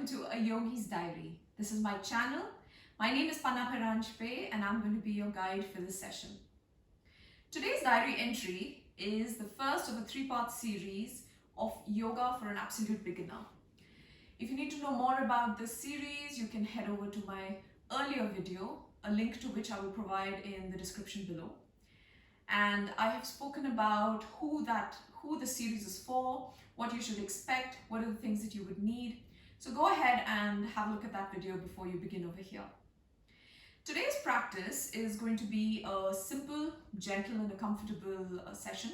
to A Yogi's Diary. This is my channel. My name is Panna Peranjpe and I'm going to be your guide for this session. Today's diary entry is the first of a three-part series of yoga for an absolute beginner. If you need to know more about this series, you can head over to my earlier video, a link to which I will provide in the description below. And I have spoken about who the series is for, what you should expect, what are the things that you would need. So go ahead and have a look at that video before you begin over here. Today's practice is going to be a simple, gentle and a comfortable session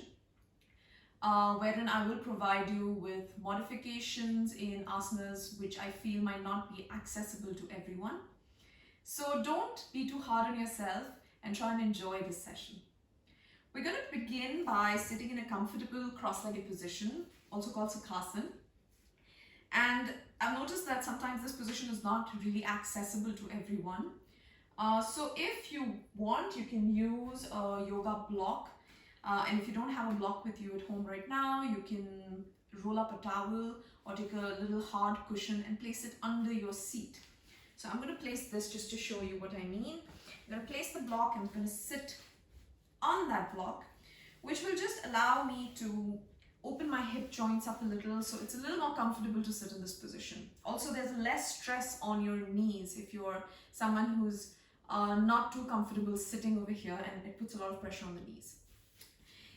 wherein I will provide you with modifications in asanas which I feel might not be accessible to everyone. So don't be too hard on yourself and try and enjoy this session. We're going to begin by sitting in a comfortable cross-legged position, also called Sukhasana. And I've noticed that sometimes this position is not really accessible to everyone. So if you want, you can use a yoga block. And if you don't have a block with you at home right now, you can roll up a towel or take a little hard cushion and place it under your seat. So I'm going to place this just to show you what I mean. I'm going to place the block and I'm going to sit on that block, which will just allow me to open my hip joints up a little, so it's a little more comfortable to sit in this position. Also, there's less stress on your knees if you're someone who's not too comfortable sitting over here, and it puts a lot of pressure on the knees.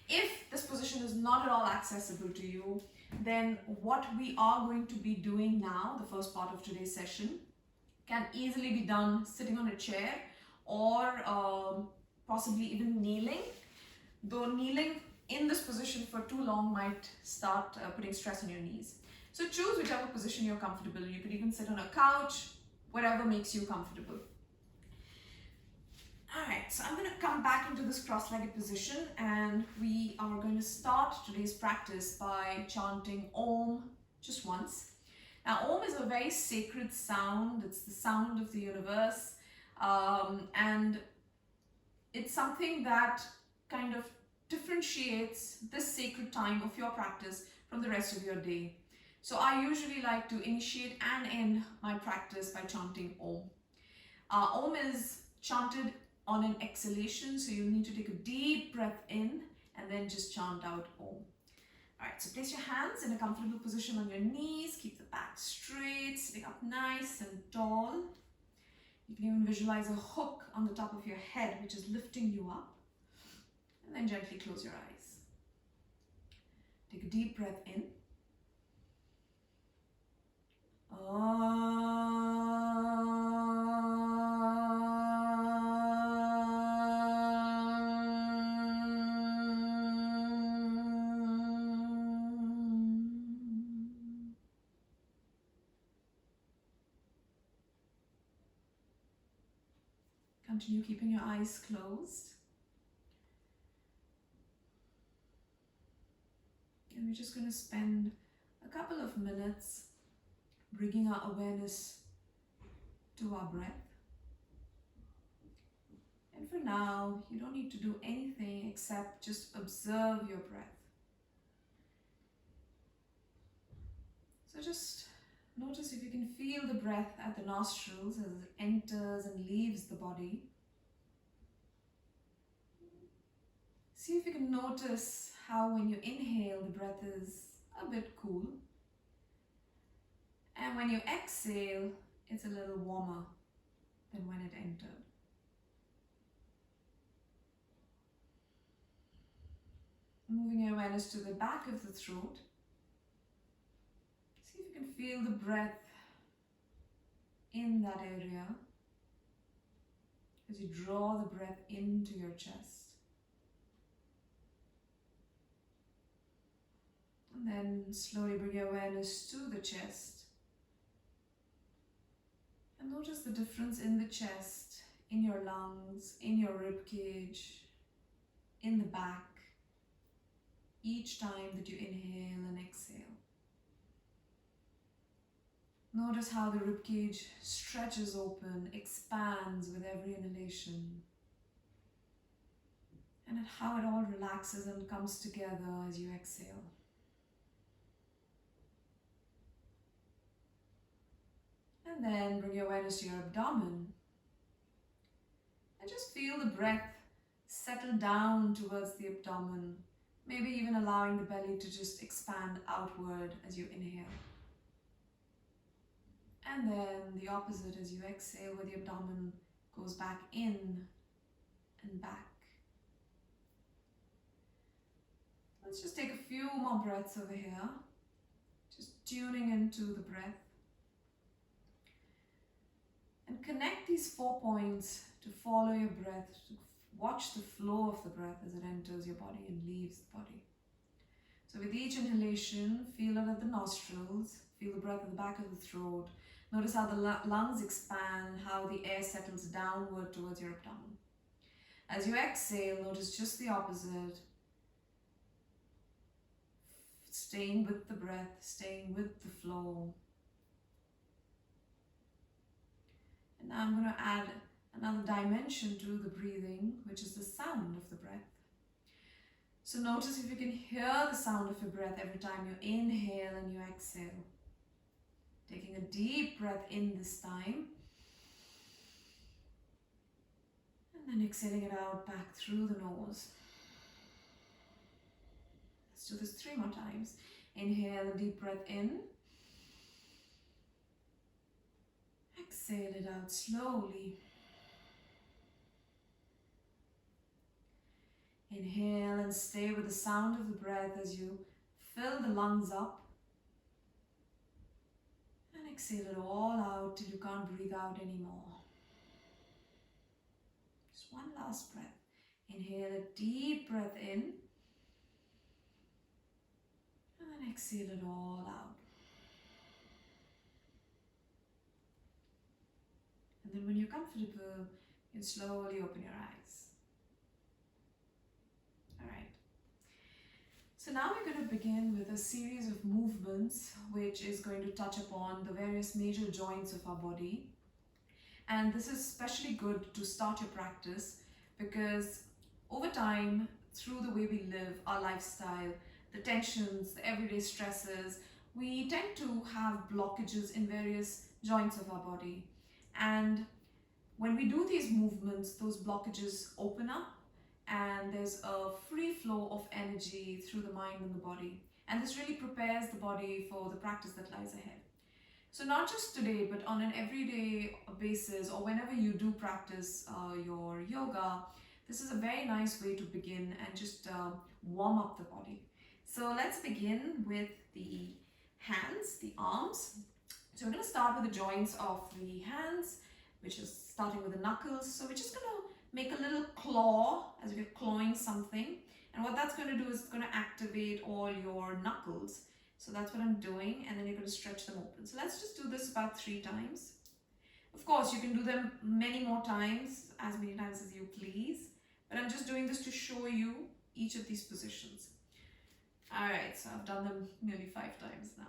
If this position is not at all accessible to you, then what we are going to be doing now, the first part of today's session, can easily be done sitting on a chair or possibly even kneeling, though kneeling in this position for too long might start putting stress on your knees. So choose whichever position you're comfortable in. You could even sit on a couch, whatever makes you comfortable. Alright, so I'm going to come back into this cross-legged position and we are going to start today's practice by chanting Om just once. Now Om is a very sacred sound. It's the sound of the universe, and it's something that kind of differentiates this sacred time of your practice from the rest of your day. So I usually like to initiate and end my practice by chanting Om. Om is chanted on an exhalation, so you need to take a deep breath in and then just chant out Om. Alright, so place your hands in a comfortable position on your knees, keep the back straight, sitting up nice and tall. You can even visualize a hook on the top of your head which is lifting you up. And then gently close your eyes. Take a deep breath in. Continue keeping your eyes closed. And we're just going to spend a couple of minutes bringing our awareness to our breath. And for now, you don't need to do anything except just observe your breath. So just notice if you can feel the breath at the nostrils as it enters and leaves the body. See if you can notice how when you inhale, the breath is a bit cool. And when you exhale, it's a little warmer than when it entered. Moving your awareness to the back of the throat. See if you can feel the breath in that area as you draw the breath into your chest. And then slowly bring your awareness to the chest. And notice the difference in the chest, in your lungs, in your rib cage, in the back, each time that you inhale and exhale. Notice how the rib cage stretches open, expands with every inhalation. And how it all relaxes and comes together as you exhale. And then bring your awareness to your abdomen. And just feel the breath settle down towards the abdomen. Maybe even allowing the belly to just expand outward as you inhale. And then the opposite as you exhale, where the abdomen goes back in and back. Let's just take a few more breaths over here. Just tuning into the breath. And connect these 4 points to follow your breath, to watch the flow of the breath as it enters your body and leaves the body. So with each inhalation, feel it at the nostrils, feel the breath at the back of the throat. Notice how the lungs expand, how the air settles downward towards your abdomen. As you exhale, notice just the opposite. Staying with the breath, staying with the flow. And now I'm going to add another dimension to the breathing, which is the sound of the breath. So notice if you can hear the sound of your breath every time you inhale and you exhale. Taking a deep breath in this time. And then exhaling it out back through the nose. Let's do this 3 more times. Inhale a deep breath in. Exhale it out slowly. Inhale and stay with the sound of the breath as you fill the lungs up. And exhale it all out till you can't breathe out anymore. Just one last breath. Inhale a deep breath in. And then exhale it all out. And then when you're comfortable, you can slowly open your eyes. Alright. So now we're going to begin with a series of movements which is going to touch upon the various major joints of our body. And this is especially good to start your practice because over time, through the way we live, our lifestyle, the tensions, the everyday stresses, we tend to have blockages in various joints of our body. And when we do these movements, those blockages open up and there's a free flow of energy through the mind and the body. And this really prepares the body for the practice that lies ahead. So not just today, but on an everyday basis or whenever you do practice your yoga, this is a very nice way to begin and just warm up the body. So let's begin with the hands, the arms. So we're going to start with the joints of the hands, which is starting with the knuckles. So we're just going to make a little claw as if you're clawing something. And what that's going to do is it's going to activate all your knuckles. So that's what I'm doing. And then you're going to stretch them open. So let's just do this about 3 times. Of course, you can do them many more times, as many times as you please. But I'm just doing this to show you each of these positions. Alright, so I've done them nearly 5 times now.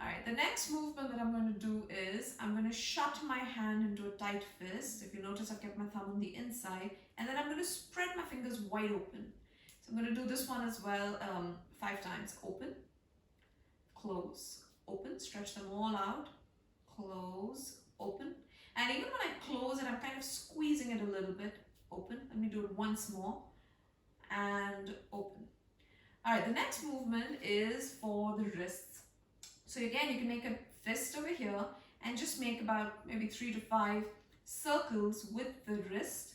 Alright, the next movement that I'm going to do is I'm going to shut my hand into a tight fist. If you notice, I've kept my thumb on the inside. And then I'm going to spread my fingers wide open. So I'm going to do this one as well 5 times. Open, close, open, stretch them all out, close, open. And even when I close it, I'm kind of squeezing it a little bit. Open. Let me do it once more. And open. Alright, the next movement is for the wrists. So again, you can make a fist over here and just make about maybe 3 to 5 circles with the wrist.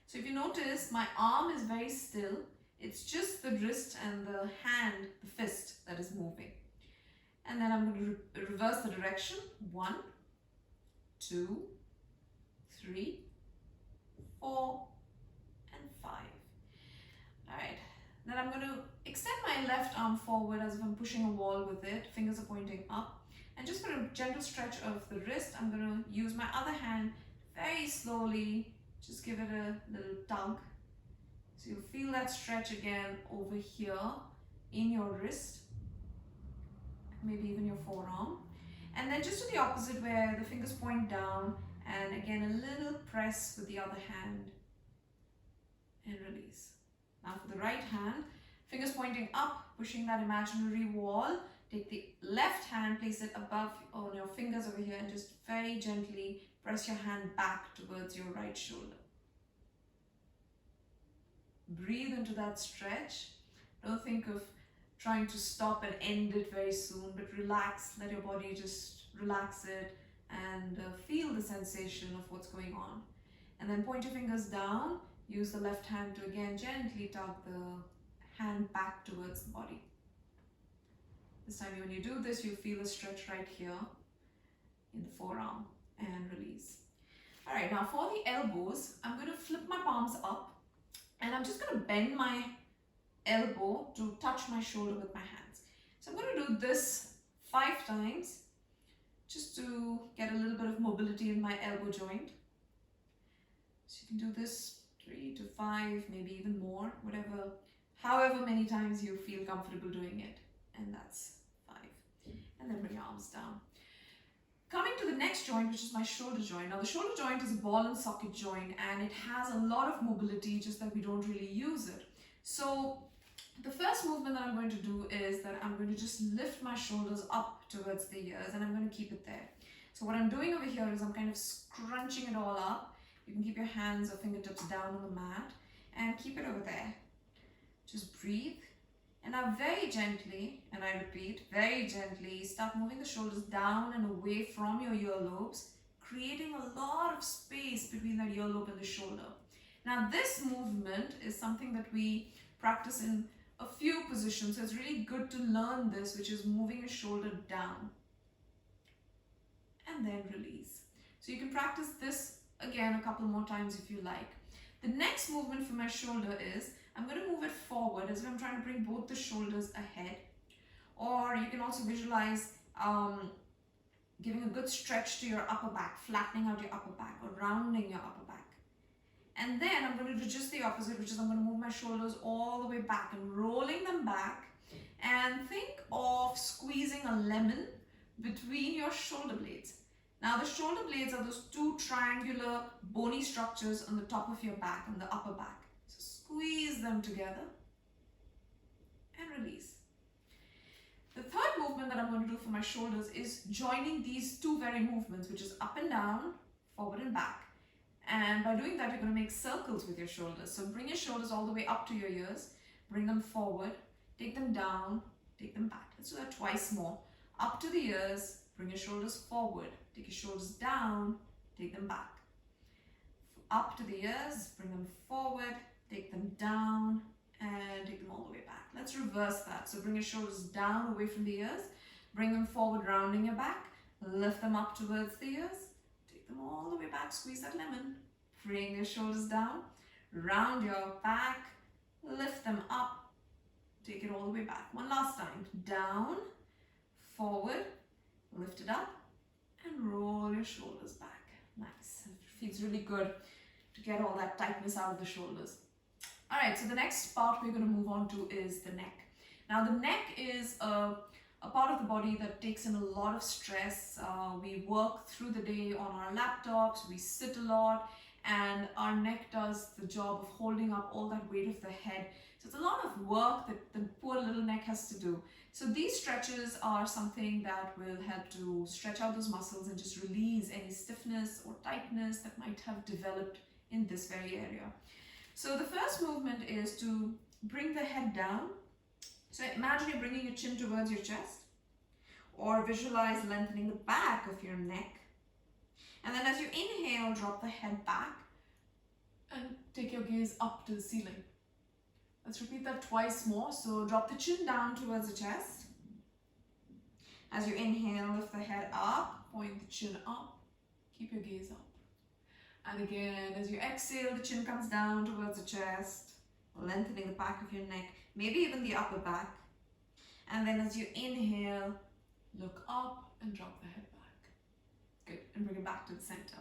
So if you notice, my arm is very still. It's just the wrist and the hand, the fist, that is moving. And then I'm going to reverse the direction. 1, 2, 3, 4, and 5. Alright. Then I'm going to extend my left arm forward as if I'm pushing a wall with it. Fingers are pointing up. And just for a gentle stretch of the wrist, I'm going to use my other hand very slowly. Just give it a little tug. So you'll feel that stretch again over here in your wrist. Maybe even your forearm. And then just to the opposite where the fingers point down. And again, a little press with the other hand. And release. Now for the right hand, fingers pointing up, pushing that imaginary wall. Take the left hand, place it above on your fingers over here, and just very gently press your hand back towards your right shoulder. Breathe into that stretch. Don't think of trying to stop and end it very soon, but relax, let your body just relax it and feel the sensation of what's going on. And then point your fingers down, use the left hand to again gently tug the hand back towards the body. This time when you do this, you feel a stretch right here in the forearm and release. All right, now for the elbows, I'm going to flip my palms up and I'm just going to bend my elbow to touch my shoulder with my hands. So I'm going to do this 5 times just to get a little bit of mobility in my elbow joint. So you can do this 3 to 5, maybe even more, however many times you feel comfortable doing it. And that's 5. And then bring your arms down. Coming to the next joint, which is my shoulder joint. Now the shoulder joint is a ball and socket joint and it has a lot of mobility, just that we don't really use it. So the first movement that I'm going to do is that I'm going to just lift my shoulders up towards the ears and I'm going to keep it there. So what I'm doing over here is I'm kind of scrunching it all up. You can keep your hands or fingertips down on the mat and keep it over there. Just breathe. And now very gently, and I repeat, very gently, start moving the shoulders down and away from your earlobes, creating a lot of space between that earlobe and the shoulder. Now this movement is something that we practice in a few positions, so it's really good to learn this, which is moving your shoulder down and then release. So you can practice this again a couple more times if you like. The next movement for my shoulder is I'm going to move it forward as if I'm trying to bring both the shoulders ahead. Or you can also visualize giving a good stretch to your upper back, flattening out your upper back or rounding your upper back. And then I'm going to do just the opposite, which is I'm going to move my shoulders all the way back and rolling them back. And think of squeezing a lemon between your shoulder blades. Now the shoulder blades are those 2 triangular bony structures on the top of your back, on the upper back. So squeeze them together and release. The third movement that I'm going to do for my shoulders is joining these 2 very movements, which is up and down, forward and back. And by doing that, you're going to make circles with your shoulders. So bring your shoulders all the way up to your ears, bring them forward, take them down, take them back. Let's do that twice more. Up to the ears, bring your shoulders forward, take your shoulders down, take them back. Up to the ears, bring them forward, take them down, and take them all the way back. Let's reverse that. So bring your shoulders down away from the ears, bring them forward, rounding your back, lift them up towards the ears, take them all the way back, squeeze that lemon, bring your shoulders down, round your back, lift them up, take it all the way back. One last time, down, forward, lift it up, and roll your shoulders back. Nice. It feels really good to get all that tightness out of the shoulders. All right, so the next part we're going to move on to is the neck. Now the neck is a part of the body that takes in a lot of stress. We work through the day on our laptops, we sit a lot, and our neck does the job of holding up all that weight of the head. So it's a lot of work that the poor little neck has to do. So these stretches are something that will help to stretch out those muscles and just release any stiffness or tightness that might have developed in this very area. So the first movement is to bring the head down. So imagine you're bringing your chin towards your chest, or visualize lengthening the back of your neck. And then as you inhale, drop the head back and take your gaze up to the ceiling. Let's repeat that twice more. So drop the chin down towards the chest. As you inhale, lift the head up, point the chin up, keep your gaze up. And again, as you exhale, the chin comes down towards the chest, lengthening the back of your neck, maybe even the upper back. And then as you inhale, look up and drop the head back. Good, and bring it back to the center.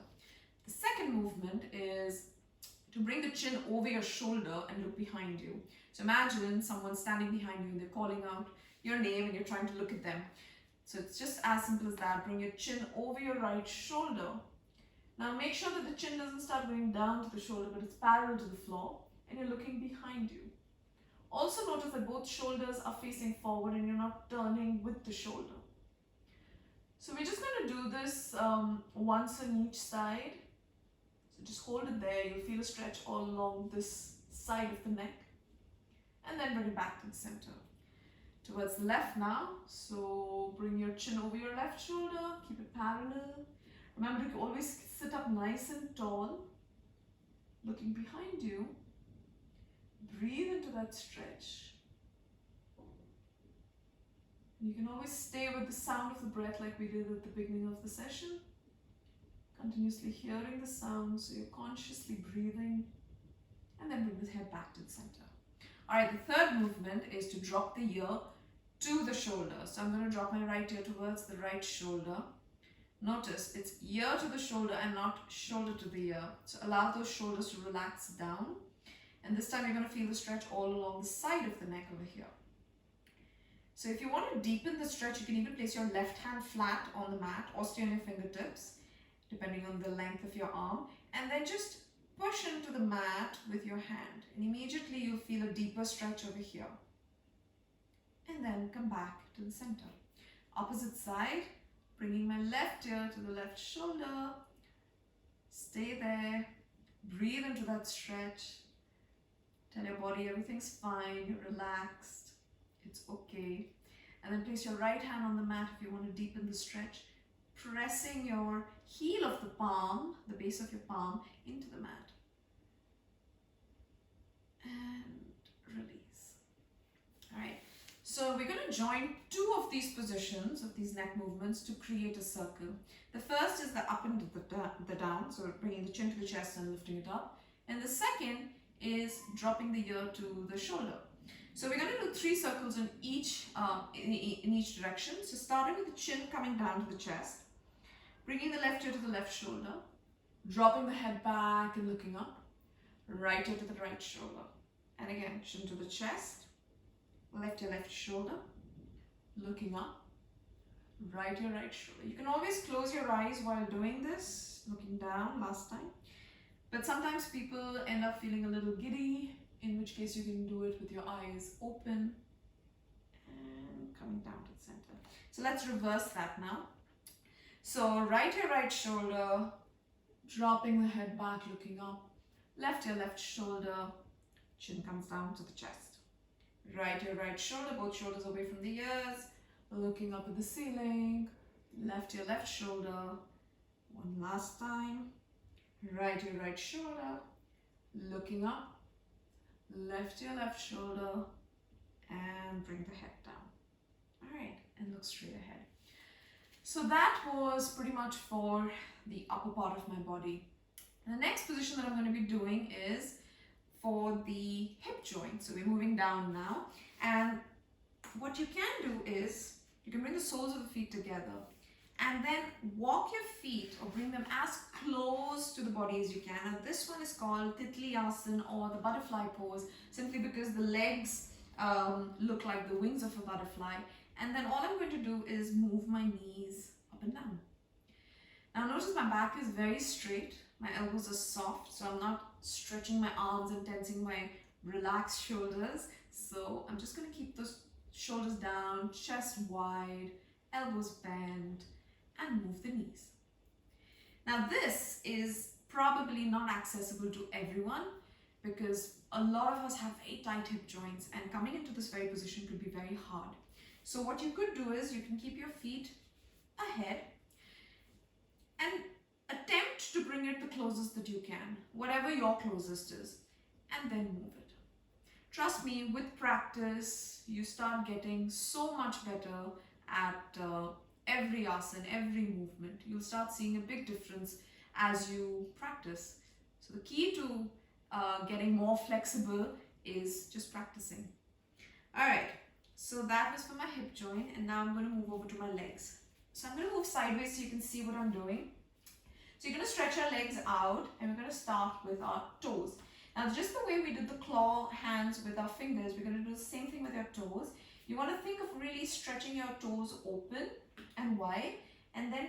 The second movement is to bring the chin over your shoulder and look behind you. So imagine someone standing behind you and they're calling out your name and you're trying to look at them. So it's just as simple as that. Bring your chin over your right shoulder. Now make sure that the chin doesn't start going down to the shoulder, but it's parallel to the floor and you're looking behind you. Also notice that both shoulders are facing forward and you're not turning with the shoulder. So we're just going to do this once on each side. So just hold it there. You'll feel a stretch all along this side of the neck. And then bring it back to the center. Towards the left now. So bring your chin over your left shoulder. Keep it parallel. Remember to always sit up nice and tall. Looking behind you. Breathe into that stretch. You can always stay with the sound of the breath like we did at the beginning of the session. Continuously hearing the sound, so you're consciously breathing. And then bring the head back to the center. Alright, the third movement is to drop the ear to the shoulder. So I'm going to drop my right ear towards the right shoulder. Notice it's ear to the shoulder and not shoulder to the ear. So allow those shoulders to relax down. And this time you're going to feel the stretch all along the side of the neck over here. So if you want to deepen the stretch, you can even place your left hand flat on the mat or stay on your fingertips, depending on the length of your arm. And then just push into the mat with your hand. And immediately you'll feel a deeper stretch over here. And then come back to the center. Opposite side, bringing my left ear to the left shoulder. Stay there. Breathe into that stretch. Tell your body everything's fine, you're relaxed, it's okay. And then place your right hand on the mat if you want to deepen the stretch, pressing your heel of the palm, the base of your palm, into the mat. And release. Alright, so we're going to join two of these positions, of these neck movements, to create a circle. The first is the up and the down, so bringing the chin to the chest and lifting it up. And the second is dropping the ear to the shoulder. So we're going to do 3 circles in each direction. So starting with the chin coming down to the chest, bringing the left ear to the left shoulder, dropping the head back and looking up, right ear to the right shoulder. And again, chin to the chest, left ear, left shoulder, looking up, right ear, right shoulder. You can always close your eyes while doing this, looking down last time. But sometimes people end up feeling a little giddy, in which case you can do it with your eyes open and coming down to the center. So let's reverse that now. So right ear, right shoulder, dropping the head back, looking up. Left ear, left shoulder, chin comes down to the chest. Right ear, right shoulder, both shoulders away from the ears, looking up at the ceiling. Left ear, left shoulder. One last time. Right ear, right shoulder, looking up, left ear, left shoulder, and bring the head down. Alright, and look straight ahead. So that was pretty much for the upper part of my body. And the next position that I'm going to be doing is for the hip joint. So we're moving down now. And what you can do is, you can bring the soles of the feet together. And then walk your feet or bring them as close to the body as you can. Now this one is called Bitilasana or the butterfly pose, simply because the legs look like the wings of a butterfly. And then all I'm going to do is move my knees up and down. Now notice my back is very straight. My elbows are soft, so I'm not stretching my arms and tensing my relaxed shoulders. So I'm just going to keep those shoulders down, chest wide, elbows bent, and move the knees. Now this is probably not accessible to everyone because a lot of us have very tight hip joints and coming into this very position could be very hard. So what you could do is you can keep your feet ahead and attempt to bring it the closest that you can, whatever your closest is, and then move it. Trust me, with practice, you start getting so much better at every asana, every movement. You'll start seeing a big difference as you practice. So the key to getting more flexible is just practicing. Alright, so that was for my hip joint, and now I'm going to move over to my legs. So I'm going to move sideways so you can see what I'm doing. So you're going to stretch our legs out and we're going to start with our toes. Now just the way we did the claw hands with our fingers, we're going to do the same thing with your toes. You want to think of really stretching your toes open and wide and then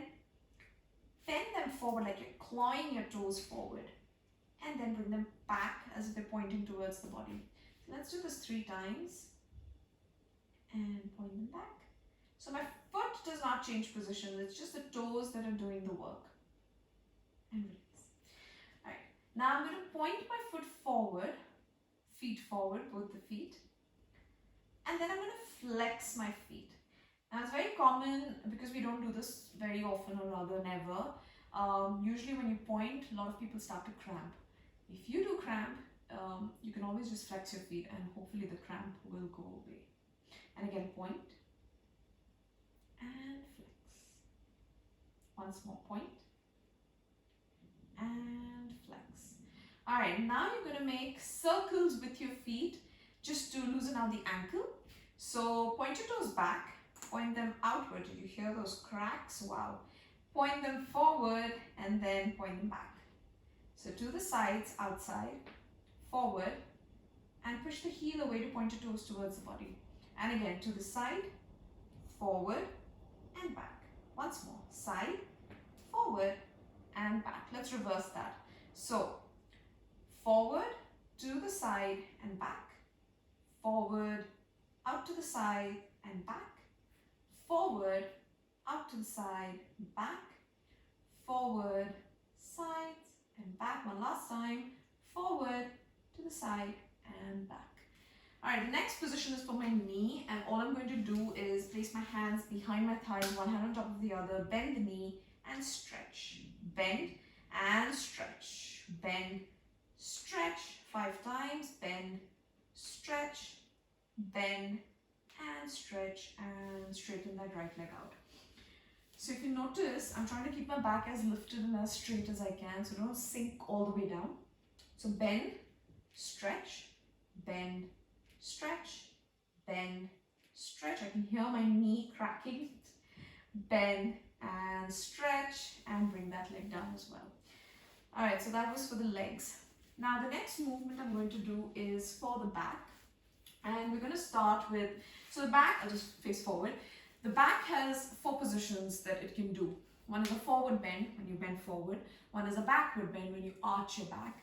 bend them forward like you're clawing your toes forward and then bring them back as if they're pointing towards the body. Let's do this 3 times and point them back. So my foot does not change position, it's just the toes that are doing the work. And release. Alright, now I'm going to point my foot forward, feet forward, both the feet. And then I'm going to flex my feet. Now it's very common because we don't do this very often, or rather never. Usually when you point, a lot of people start to cramp. If you do cramp, you can always just flex your feet and hopefully the cramp will go away. And again, point and flex. Once more, point and flex. Alright, now you're going to make circles with your feet just to loosen out the ankle. So point your toes back, point them outward. Did you hear those cracks? Wow. Point them forward and then point them back. So to the sides, outside, forward, and push the heel away to point your toes towards the body. And again, to the side, forward, and back. Once more, side, forward, and back. Let's reverse that. So, forward, to the side, and back. Forward, out to the side, and back. Forward, out to the side, back. Forward, sides, and back. One last time. Forward, to the side, and back. Alright, the next position is for my knee, and all I'm going to do is place my hands behind my thighs, one hand on top of the other, bend the knee and stretch. Bend and stretch. Bend, stretch. 5 times. Bend, stretch, bend and stretch, and straighten that right leg out. So if you notice, I'm trying to keep my back as lifted and as straight as I can, so don't sink all the way down. So bend, stretch, bend, stretch, bend, stretch. I can hear my knee cracking. Bend and stretch, and bring that leg down as well. Alright, so that was for the legs. Now the next movement I'm going to do is for the back. And we're going to start with, so the back, I'll just face forward. The back has 4 positions that it can do. One is a forward bend, when you bend forward. One is a backward bend, when you arch your back.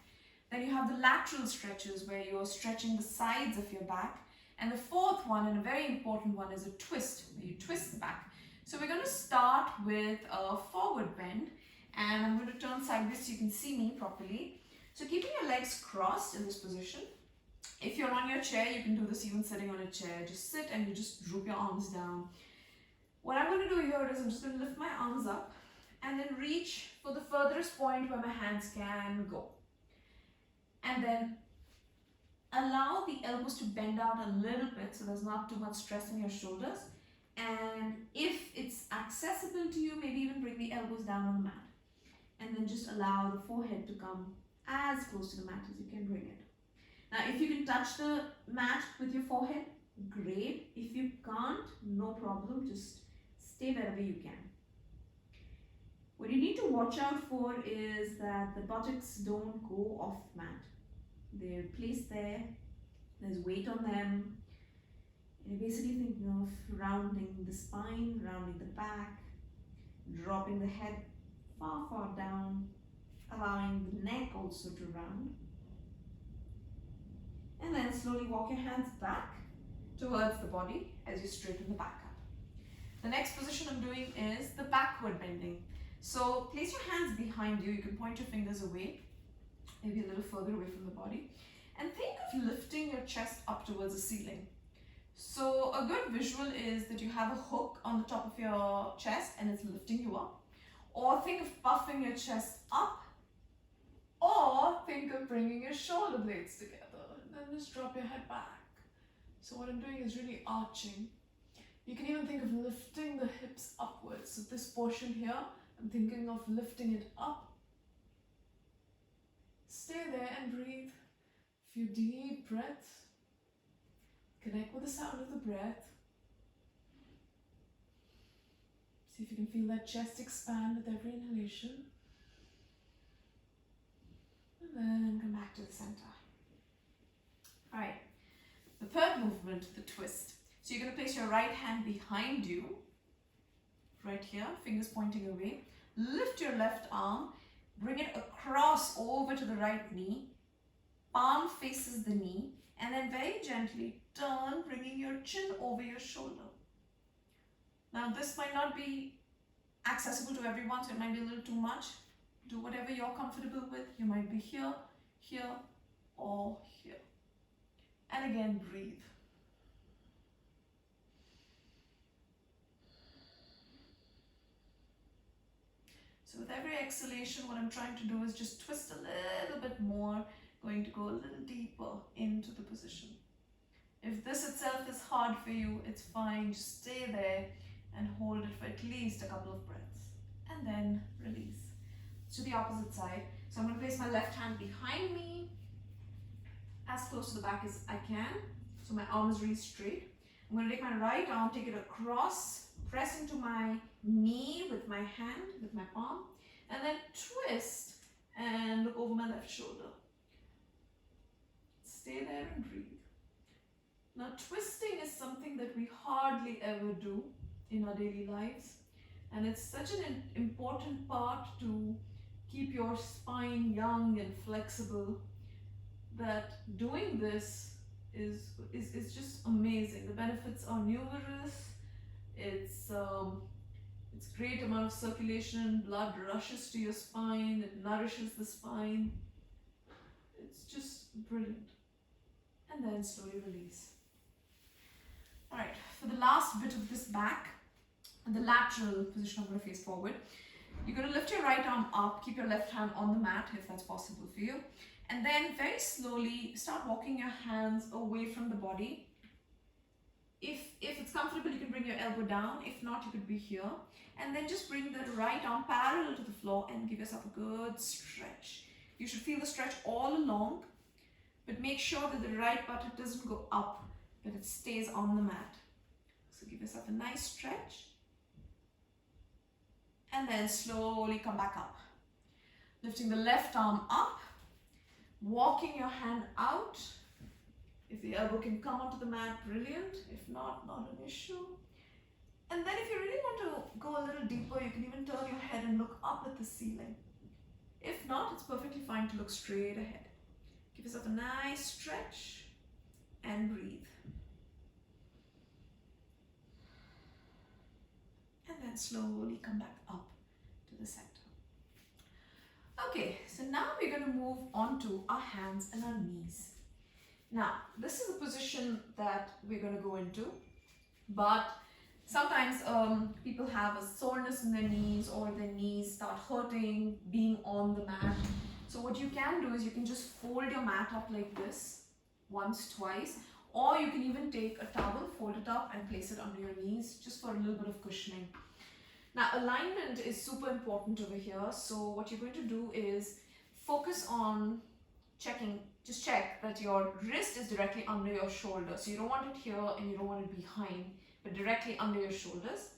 Then you have the lateral stretches, where you're stretching the sides of your back. And the 4th one, and a very important one, is a twist, where you twist the back. So we're going to start with a forward bend. And I'm going to turn sideways so you can see me properly. So keeping your legs crossed in this position. If you're on your chair, you can do this even sitting on a chair. Just sit and you just droop your arms down. What I'm going to do here is I'm just going to lift my arms up and then reach for the furthest point where my hands can go. And then allow the elbows to bend out a little bit so there's not too much stress on your shoulders. And if it's accessible to you, maybe even bring the elbows down on the mat. And then just allow the forehead to come as close to the mat as you can bring it. Now, if you can touch the mat with your forehead, great. If you can't, no problem. Just stay wherever you can. What you need to watch out for is that the buttocks don't go off mat. They're placed there. There's weight on them. And you're basically thinking of rounding the spine, rounding the back, dropping the head far, far down, allowing the neck also to round. And then slowly walk your hands back towards the body as you straighten the back up. The next position I'm doing is the backward bending. So place your hands behind you. You can point your fingers away, maybe a little further away from the body. And think of lifting your chest up towards the ceiling. So a good visual is that you have a hook on the top of your chest and it's lifting you up. Or think of puffing your chest up. Or think of bringing your shoulder blades together. Then just drop your head back. So what I'm doing is really arching. You can even think of lifting the hips upwards. So this portion here, I'm thinking of lifting it up. Stay there and breathe. A few deep breaths. Connect with the sound of the breath. See if you can feel that chest expand with every inhalation. And then come back to the center. Alright, the third movement, the twist. So you're going to place your right hand behind you, right here, fingers pointing away. Lift your left arm, bring it across over to the right knee. Palm faces the knee, And then very gently turn, bringing your chin over your shoulder. Now this might not be accessible to everyone, so it might be a little too much. Do whatever you're comfortable with. You might be here, here, or here. And again, breathe. So with every exhalation, what I'm trying to do is just twist a little bit more, going to go a little deeper into the position. If this itself is hard for you, it's fine. Just stay there and hold it for at least a couple of breaths. And then release. To the opposite side. So I'm going to place my left hand behind me, as close to the back as I can. So my arm is really straight. I'm going to take my right arm, take it across, press into my knee with my hand, with my palm, and then twist and look over my left shoulder. Stay there and breathe. Now twisting is something that we hardly ever do in our daily lives, and it's such an important part to keep your spine young and flexible, that doing this is just amazing. The benefits are numerous. It's great amount of circulation, blood rushes to your spine, it nourishes the spine. It's just brilliant. And then slowly release. Alright, for the last bit of this back, the lateral position, I'm going to face forward. You're going to lift your right arm up, keep your left hand on the mat if that's possible for you. And then very slowly start walking your hands away from the body. If it's comfortable, you can bring your elbow down. If not, you could be here. And then just bring the right arm parallel to the floor and give yourself a good stretch. You should feel the stretch all along, but make sure that the right buttock doesn't go up, but it stays on the mat. So give yourself a nice stretch. And then slowly come back up. Lifting the left arm up, walking your hand out. If the elbow can come onto the mat, brilliant. If not, not an issue. And then if you really want to go a little deeper, you can even turn your head and look up at the ceiling. If not, it's perfectly fine to look straight ahead. Give yourself a nice stretch and breathe. And then slowly come back up to the center. Okay, so now we're going to move on to our hands and our knees. Now, this is a position that we're going to go into, but sometimes people have a soreness in their knees, or their knees start hurting being on the mat. So what you can do is you can just fold your mat up like this, once, twice, or you can even take a towel, fold it up and place it under your knees just for a little bit of cushioning. Now, alignment is super important over here. So what you're going to do is focus on checking, just check that your wrist is directly under your shoulder. So you don't want it here and you don't want it behind, but directly under your shoulders.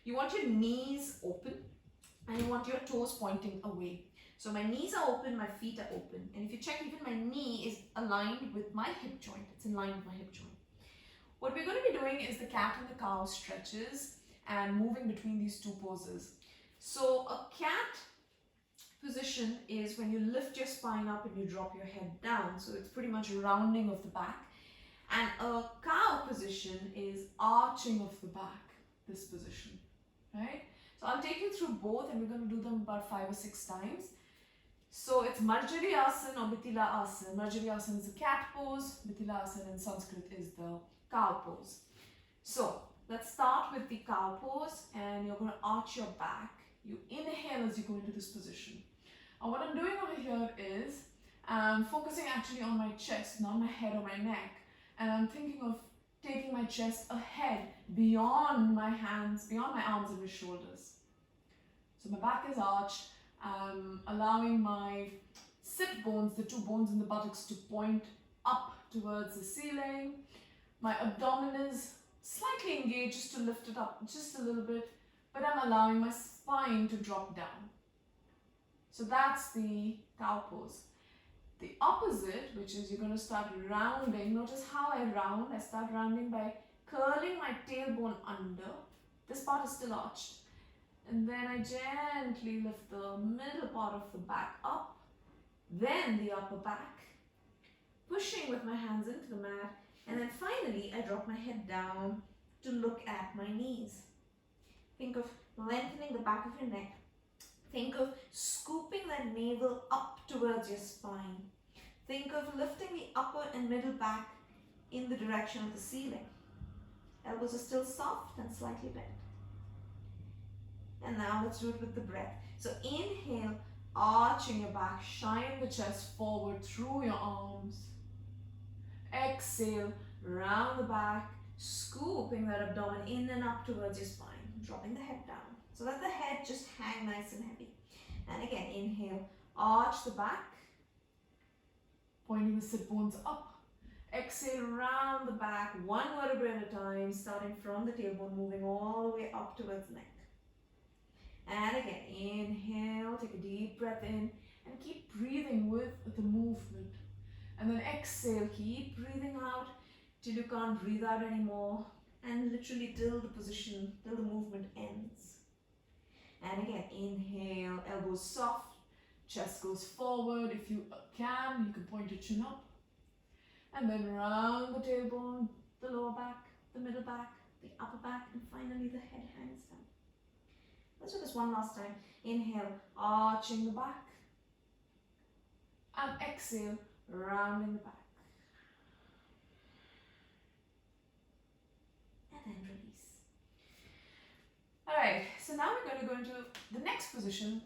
You want your knees open and you want your toes pointing away. So my knees are open, my feet are open. And if you check, even my knee is aligned with my hip joint. It's in line with my hip joint. What we're going to be doing is the cat and the cow stretches and moving between these two poses. So a cat position is when you lift your spine up and you drop your head down. So it's pretty much rounding of the back. And a cow position is arching of the back, this position, right? So I'll take you through both and we're going to do them about 5 or 6 times. So it's Marjaryasana or Bitilasana. Marjaryasana is the cat pose, Bitilasana in Sanskrit is the cow pose. So let's start with the cow pose and you're going to arch your back. You inhale as you go into this position. And what I'm doing over here is I'm focusing actually on my chest, not my head or my neck. And I'm thinking of taking my chest ahead, beyond my hands, beyond my arms and my shoulders. So my back is arched. I'm allowing my sit bones, the 2 bones in the buttocks, to point up towards the ceiling. My abdomen is slightly engaged just to lift it up just a little bit, but I'm allowing my spine to drop down. So that's the cow pose. The opposite, which is you're going to start rounding. Notice how I round. I start rounding by curling my tailbone under. This part is still arched. And then I gently lift the middle part of the back up, then the upper back, pushing with my hands into the mat, and then finally I drop my head down to look at my knees. Think of lengthening the back of your neck. Think of scooping that navel up towards your spine. Think of lifting the upper and middle back in the direction of the ceiling. Elbows are still soft and slightly bent. And now let's do it with the breath. So inhale, arching your back, shine the chest forward through your arms. Exhale, round the back, scooping that abdomen in and up towards your spine, dropping the head down so that the head just hang nice and heavy. And again, inhale, arch the back, pointing the sit bones up. Exhale, round the back, one vertebra at a time, starting from the tailbone, moving all the way up towards the neck. And again, inhale, take a deep breath in, and keep breathing with the movement. And then exhale, keep breathing out till you can't breathe out anymore, and literally till the position, till the movement ends. And again, inhale, elbows soft, chest goes forward. If you can, you can point your chin up. And then round the tailbone, the lower back, the middle back, the upper back, and finally the head hangs down. Let's do this one last time. Inhale, arching the back. And exhale, rounding the back. And then release. Alright, so now we're going to go into the next position,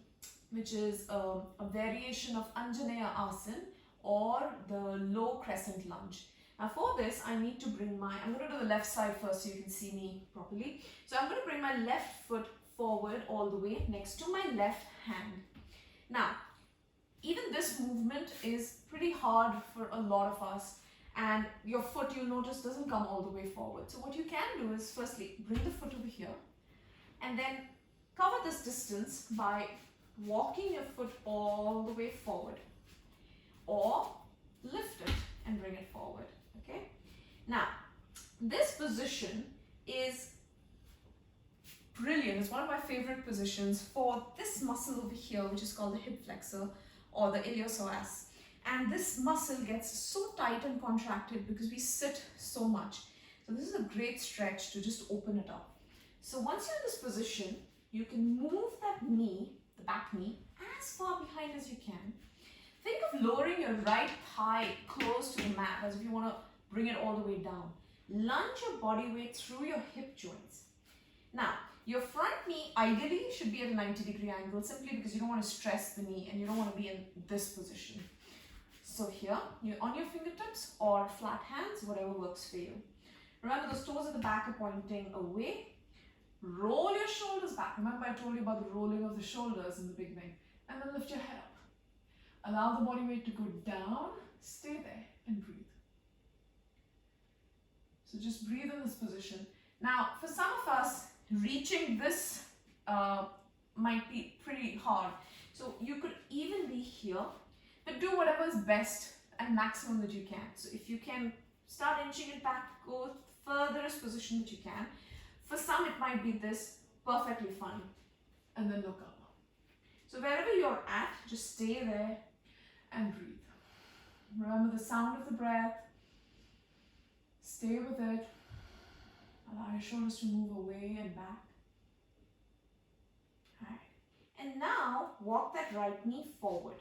which is a variation of Anjaneyasana or the low crescent lunge. Now for this, I need to bring I'm going to do the left side first so you can see me properly. So I'm going to bring my left foot forward all the way next to my left hand. Now, even this movement is pretty hard for a lot of us, and your foot, you'll notice, doesn't come all the way forward. So what you can do is firstly bring the foot over here and then cover this distance by walking your foot all the way forward, or lift it and bring it forward. Okay, now this position is brilliant. It's one of my favorite positions for this muscle over here, which is called the hip flexor or the iliopsoas. And this muscle gets so tight and contracted because we sit so much. So this is a great stretch to just open it up. So once you're in this position, you can move that knee, the back knee, as far behind as you can. Think of lowering your right thigh close to the mat as if you want to bring it all the way down. Lunge your body weight through your hip joints. Now, your front knee ideally should be at a 90-degree angle, simply because you don't want to stress the knee and you don't want to be in this position. So here, you're on your fingertips or flat hands, whatever works for you. Remember, those toes at the back are pointing away. Roll your shoulders back. Remember, I told you about the rolling of the shoulders in the beginning. And then lift your head up. Allow the body weight to go down. Stay there and breathe. So just breathe in this position. Now, for some of us, reaching this might be pretty hard. So you could even be here, but do whatever is best and maximum that you can. So if you can start inching it back, go furthest position that you can. For some, it might be this, perfectly fine. And then look up. So wherever you're at, just stay there and breathe. Remember the sound of the breath. Stay with it. Allow your shoulders to move away and back. Alright. And now, walk that right knee forward.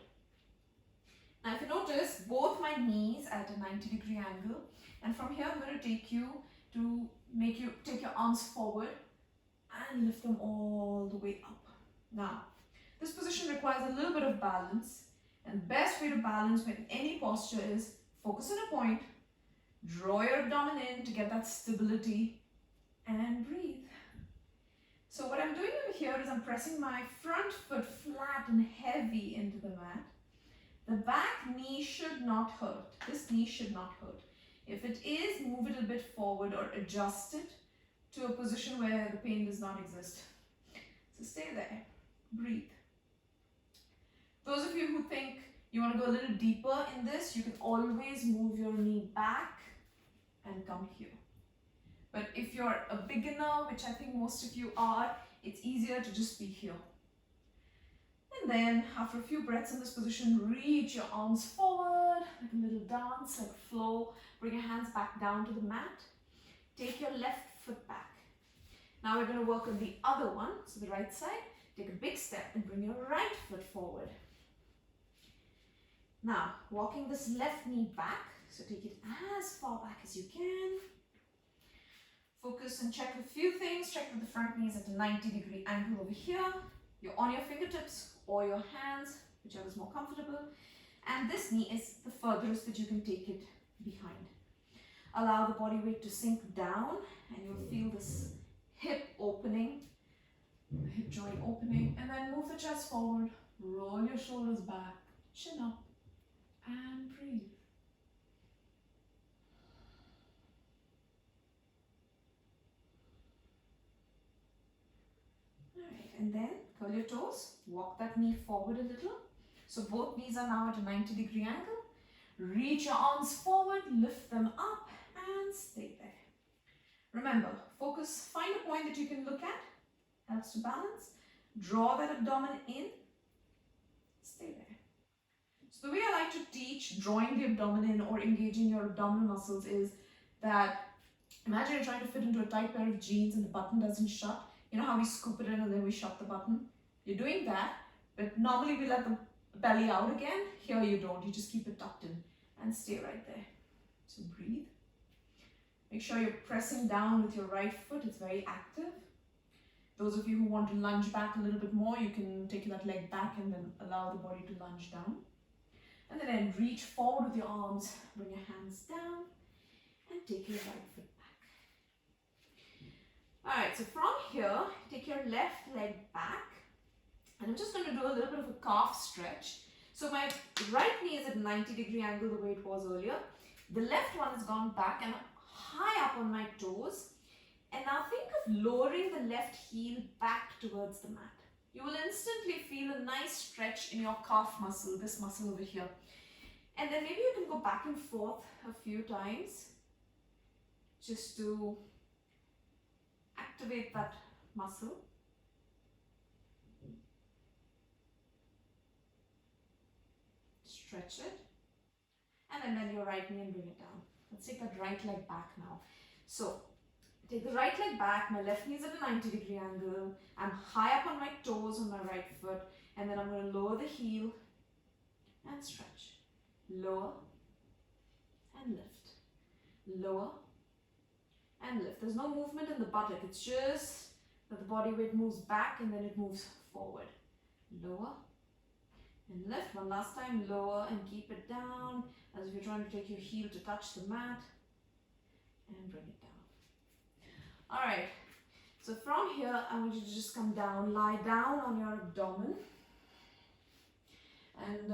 Now if you notice, both my knees at a 90-degree angle. And from here, I'm going to take you to make you take your arms forward and lift them all the way up. Now, this position requires a little bit of balance. And the best way to balance with any posture is focus on a point, draw your abdomen in to get that stability, and breathe. So what I'm doing over here is I'm pressing my front foot flat and heavy into the mat. The back knee should not hurt. This knee should not hurt. If it is, move it a bit forward or adjust it to a position where the pain does not exist. So stay there. Breathe. Those of you who think you want to go a little deeper in this, you can always move your knee back and come here. But if you're a beginner, which I think most of you are, it's easier to just be here. And then after a few breaths in this position, reach your arms forward like a little dance, like flow. Bring your hands back down to the mat. Take your left foot back. Now we're going to work on the other one, so the right side. Take a big step and bring your right foot forward. Now, walking this left knee back, so take it as far back as you can. Focus and check a few things. Check that the front knee is at a 90-degree angle over here. You're on your fingertips or your hands, whichever is more comfortable. And this knee is the furthest that you can take it behind. Allow the body weight to sink down and you'll feel this hip opening, hip joint opening, and then move the chest forward, roll your shoulders back, chin up, and breathe. Alright, and then curl your toes, walk that knee forward a little. So both knees are now at a 90-degree angle. Reach your arms forward, lift them up, and stay there. Remember, focus, find a point that you can look at, helps to balance. Draw that abdomen in, stay there. So the way I like to teach drawing the abdomen in or engaging your abdominal muscles is that imagine you're trying to fit into a tight pair of jeans and the button doesn't shut. You know how we scoop it in and then we shut the button? You're doing that, but normally we let the belly out again. Here you don't, you just keep it tucked in and stay right there. So breathe. Make sure you're pressing down with your right foot, it's very active. Those of you who want to lunge back a little bit more, you can take that leg back and then allow the body to lunge down. And then reach forward with your arms, bring your hands down and take your right foot back. Alright, so from here, take your left leg back and I'm just going to do a little bit of a calf stretch. So my right knee is at 90-degree angle the way it was earlier. The left one has gone back and high up on my toes. And now think of lowering the left heel back towards the mat. You will instantly feel a nice stretch in your calf muscle, this muscle over here. And then maybe you can go back and forth a few times just to activate that muscle. Stretch it. And then bend your right knee and bring it down. Let's take that right leg back now. So take the right leg back, my left knee is at a 90-degree angle. I'm high up on my toes on my right foot. And then I'm going to lower the heel and stretch. Lower and lift. Lower and lift. There's no movement in the buttock. It's just that the body weight moves back and then it moves forward. Lower and lift. One last time. Lower and keep it down as if you're trying to take your heel to touch the mat. And bring it down. Alright, so from here I want you to just come down, lie down on your abdomen. And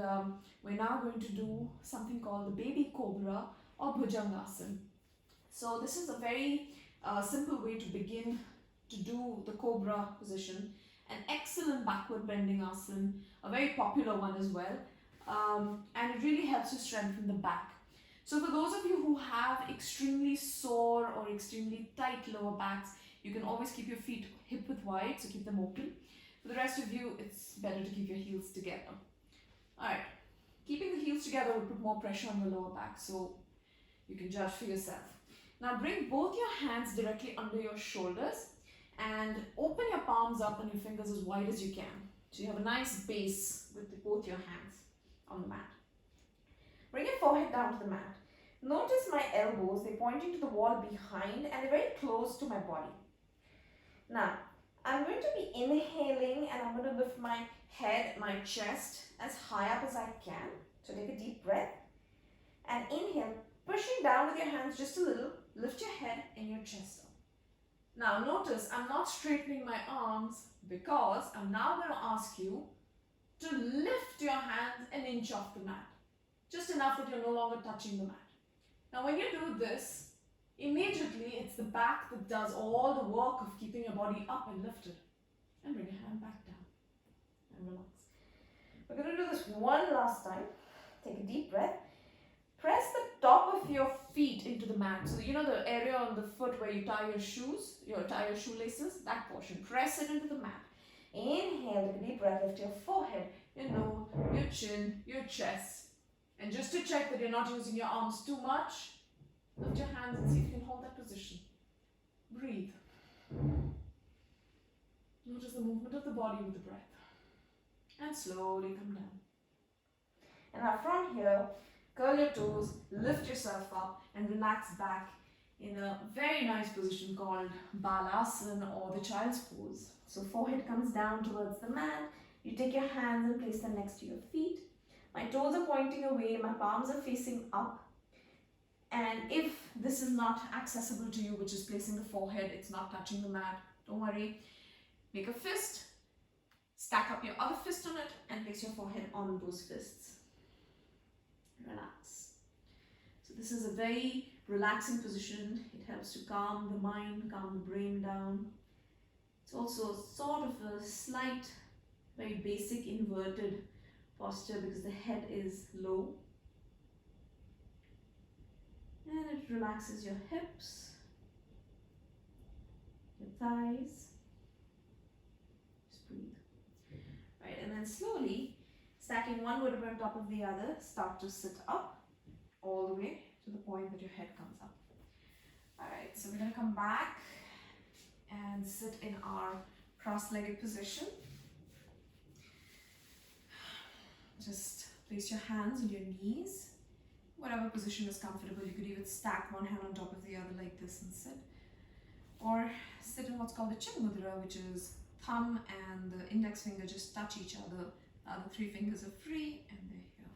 we're now going to do something called the baby cobra or Bhujangasana. So this is a very simple way to begin to do the cobra position. An excellent backward bending asana, a very popular one as well. And it really helps you strengthen the back. So for those of you who have extremely sore or extremely tight lower backs, you can always keep your feet hip width wide, so keep them open. For the rest of you, it's better to keep your heels together. Alright, keeping the heels together will put more pressure on your lower back, so you can judge for yourself. Now bring both your hands directly under your shoulders and open your palms up and your fingers as wide as you can. So you have a nice base with both your hands on the mat. Bring your forehead down to the mat. Notice my elbows, they're pointing to the wall behind and they're very close to my body. Now, I'm going to be inhaling and I'm going to lift my head, my chest as high up as I can. So take a deep breath and inhale, pushing down with your hands just a little, lift your head and your chest up. Now notice I'm not straightening my arms because I'm now going to ask you to lift your hands an inch off the mat. Just enough that you're no longer touching the mat. Now when you do this, immediately it's the back that does all the work of keeping your body up and lifted. And bring your hand back down and relax. We're going to do this one last time. Take a deep breath. Press the top of your feet into the mat. So you know the area on the foot where you tie your shoes, tie your shoelaces, that portion. Press it into the mat. Inhale, take a deep breath, lift your forehead, your nose, your chin, your chest. And just to check that you're not using your arms too much, lift your hands and see if you can hold that position. Breathe. Notice the movement of the body with the breath. And slowly come down. And now from here, curl your toes, lift yourself up and relax back in a very nice position called Balasana or the child's pose. So forehead comes down towards the mat. You take your hands and place them next to your feet. My toes are pointing away, my palms are facing up. And if this is not accessible to you, which is placing the forehead, it's not touching the mat, don't worry. Make a fist, stack up your other fist on it and place your forehead on those fists. Relax. So this is a very relaxing position. It helps to calm the mind, calm the brain down. It's also sort of a slight, very basic inverted posture because the head is low. And it relaxes your hips, your thighs. Just breathe. Right, and then slowly, stacking one vertebra on top of the other, start to sit up all the way to the point that your head comes up. Alright, so we're going to come back and sit in our cross-legged position. Just place your hands on your knees, whatever position is comfortable. You could even stack one hand on top of the other like this and sit. Or sit in what's called the chin mudra, which is thumb and the index finger just touch each other. The other three fingers are free and they're here.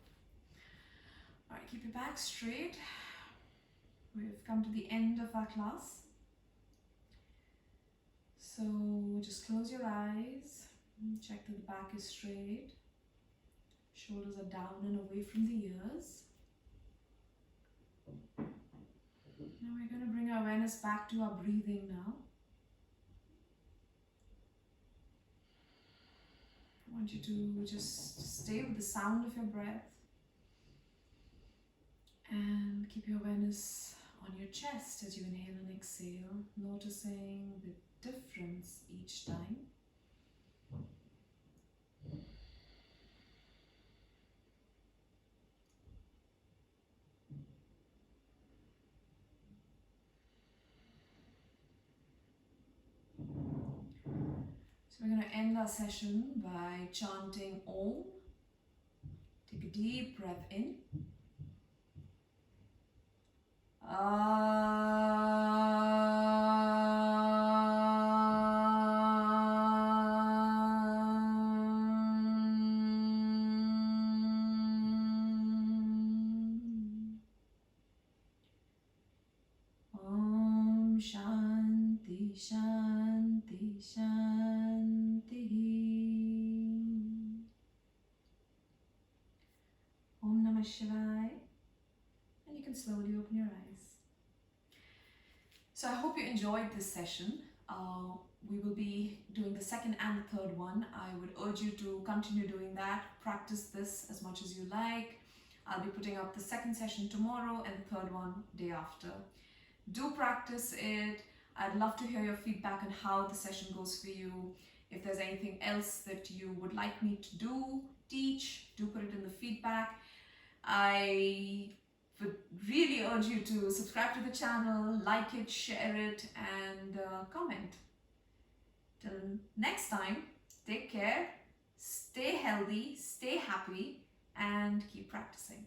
Alright, keep your back straight. We've come to the end of our class. So just close your eyes. Check that the back is straight. Shoulders are down and away from the ears. Now we're going to bring our awareness back to our breathing now. I want you to just stay with the sound of your breath and keep your awareness on your chest as you inhale and exhale, noticing the difference each time. So we're going to end our session by chanting Om. Take a deep breath in. Om Shanti Shanti Shanti. Om Namah Shivaya. And you can slowly open your eyes. So I hope you enjoyed this session. We will be doing the second and the third one. I would urge you to continue doing that. Practice this as much as you like. I'll be putting up the second session tomorrow and the third one day after. Do practice it. I'd love to hear your feedback on how the session goes for you. If there's anything else that you would like me to do, teach, do put it in the feedback. I would really urge you to subscribe to the channel, like it, share it, and comment. Till next time, take care, stay healthy, stay happy, and keep practicing.